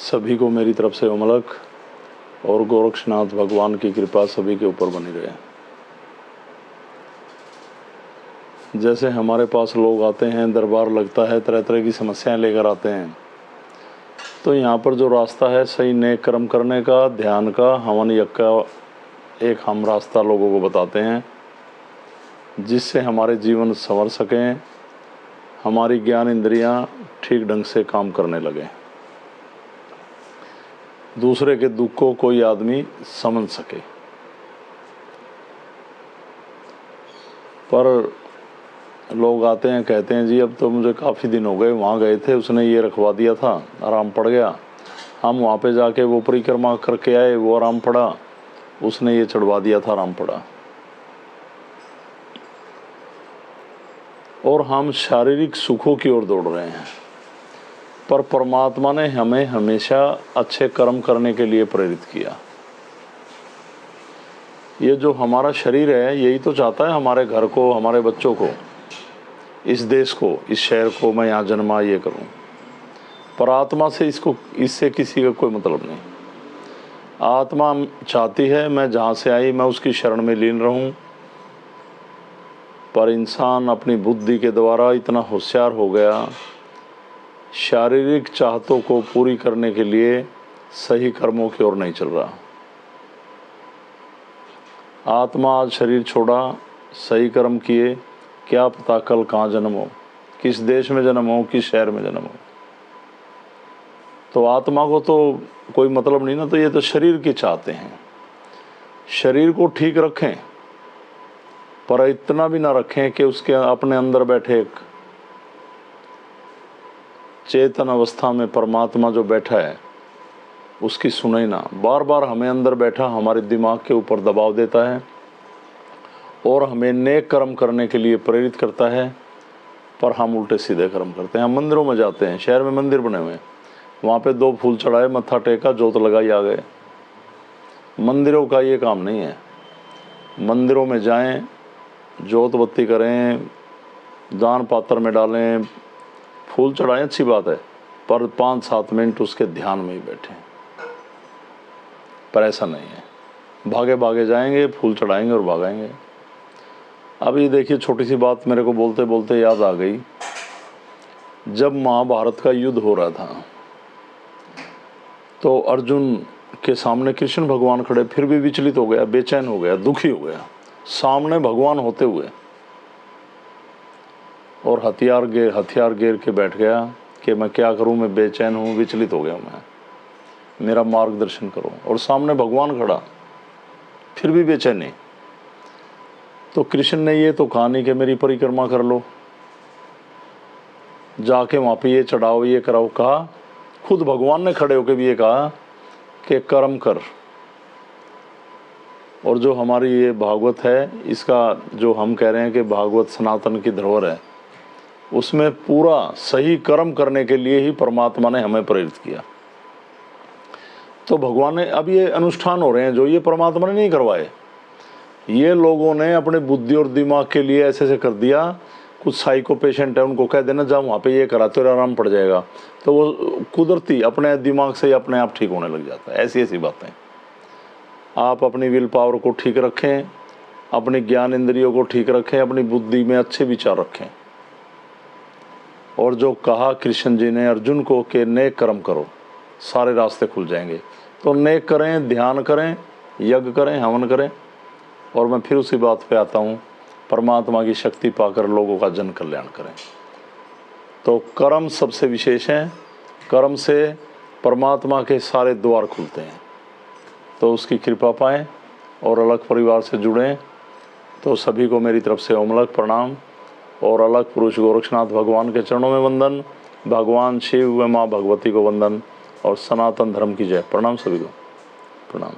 सभी को मेरी तरफ से उमलक और गोरक्षनाथ भगवान की कृपा सभी के ऊपर बनी रहे। जैसे हमारे पास लोग आते हैं, दरबार लगता है, तरह तरह की समस्याएं लेकर आते हैं, तो यहाँ पर जो रास्ता है सही नेक कर्म करने का, ध्यान का, हवन यज्ञ का एक हम रास्ता लोगों को बताते हैं, जिससे हमारे जीवन संवर सकें, हमारी ज्ञान इंद्रियां ठीक ढंग से काम करने लगें, दूसरे के दुख को कोई आदमी समझ सके। पर लोग आते हैं, कहते हैं जी अब तो मुझे काफ़ी दिन हो गए, वहाँ गए थे, उसने ये रखवा दिया था, आराम पड़ गया। हम वहाँ पे जाके वो परिक्रमा करके आए, वो आराम पड़ा, उसने ये चढ़वा दिया था, आराम पड़ा। और हम शारीरिक सुखों की ओर दौड़ रहे हैं, पर परमात्मा ने हमें हमेशा अच्छे कर्म करने के लिए प्रेरित किया। ये जो हमारा शरीर है यही तो चाहता है हमारे घर को, हमारे बच्चों को, इस देश को, इस शहर को मैं यहाँ जन्मा ये करूँ, पर आत्मा से इससे किसी का कोई मतलब नहीं। आत्मा चाहती है मैं जहाँ से आई मैं उसकी शरण में लीन रहूँ, पर इंसान अपनी बुद्धि के द्वारा इतना होशियार हो गया, शारीरिक चाहतों को पूरी करने के लिए सही कर्मों की ओर नहीं चल रहा। आत्मा आज शरीर छोड़ा, सही कर्म किए, क्या पता कल कहाँ जन्म हो, किस देश में जन्म हो, किस शहर में जन्म हो। तो आत्मा को तो कोई मतलब नहीं ना, तो ये तो शरीर की चाहते हैं। शरीर को ठीक रखें, पर इतना भी ना रखें कि उसके अपने अंदर बैठे एक चेतन अवस्था में परमात्मा जो बैठा है उसकी सुने ना। बार बार हमें अंदर बैठा हमारे दिमाग के ऊपर दबाव देता है और हमें नेक कर्म करने के लिए प्रेरित करता है, पर हम उल्टे सीधे कर्म करते हैं। हम मंदिरों में जाते हैं, शहर में मंदिर बने हुए हैं, वहाँ पे 2 फूल चढ़ाए, मत्था टेका, जोत लगाई, आ गए। मंदिरों का ये काम नहीं है। मंदिरों में जाएं, जोत बत्ती करें, दान पात्र में डालें, फूल चढ़ाएं, अच्छी बात है, पर 5-7 मिनट उसके ध्यान में ही बैठें। पर ऐसा नहीं है, भागे भागे जाएंगे, फूल चढ़ाएंगे और भागाएंगे। अब ये देखिए, छोटी सी बात मेरे को बोलते बोलते याद आ गई। जब महाभारत का युद्ध हो रहा था तो अर्जुन के सामने कृष्ण भगवान खड़े, फिर भी विचलित हो गया, बेचैन हो गया, दुखी हो गया, सामने भगवान होते हुए, और हथियार गिर के बैठ गया कि मैं क्या करूं, मैं बेचैन हूं, विचलित हो गया, मैं, मेरा मार्गदर्शन करो। और सामने भगवान खड़ा, फिर भी बेचैन नहीं। तो कृष्ण ने ये तो कहा नहीं कि मेरी परिक्रमा कर लो, जाके वहाँ पे ये चढ़ाओ, ये कराओ, कहा खुद भगवान ने खड़े होकर भी ये कहा कि कर्म कर। और जो हमारी ये भागवत है, इसका जो हम कह रहे हैं कि भागवत सनातन की धरोहर है, उसमें पूरा सही कर्म करने के लिए ही परमात्मा ने हमें प्रेरित किया। तो भगवान ने, अब ये अनुष्ठान हो रहे हैं जो ये परमात्मा ने नहीं करवाए, ये लोगों ने अपने बुद्धि और दिमाग के लिए ऐसे ऐसे कर दिया। कुछ साइको पेशेंट है, उनको कह देना जाओ वहाँ पे ये करा तो आराम पड़ जाएगा, तो वो कुदरती अपने दिमाग से अपने आप ठीक होने लग जाता है। ऐसी ऐसी बातें। आप अपनी विल पावर को ठीक रखें, अपनी ज्ञान इंद्रियों को ठीक रखें, अपनी बुद्धि में अच्छे विचार रखें। और जो कहा कृष्ण जी ने अर्जुन को कि नेक कर्म करो, सारे रास्ते खुल जाएंगे। तो नेक करें, ध्यान करें, यज्ञ करें, हवन करें। और मैं फिर उसी बात पे आता हूँ, परमात्मा की शक्ति पाकर लोगों का जन कल्याण करें। तो कर्म सबसे विशेष है, कर्म से परमात्मा के सारे द्वार खुलते हैं। तो उसकी कृपा पाएं और अलग परिवार से जुड़ें। तो सभी को मेरी तरफ से उमलक प्रणाम और अलग पुरुष गोरक्षनाथ भगवान के चरणों में वंदन, भगवान शिव व माँ भगवती को वंदन और सनातन धर्म की जय। प्रणाम सभी को, प्रणाम।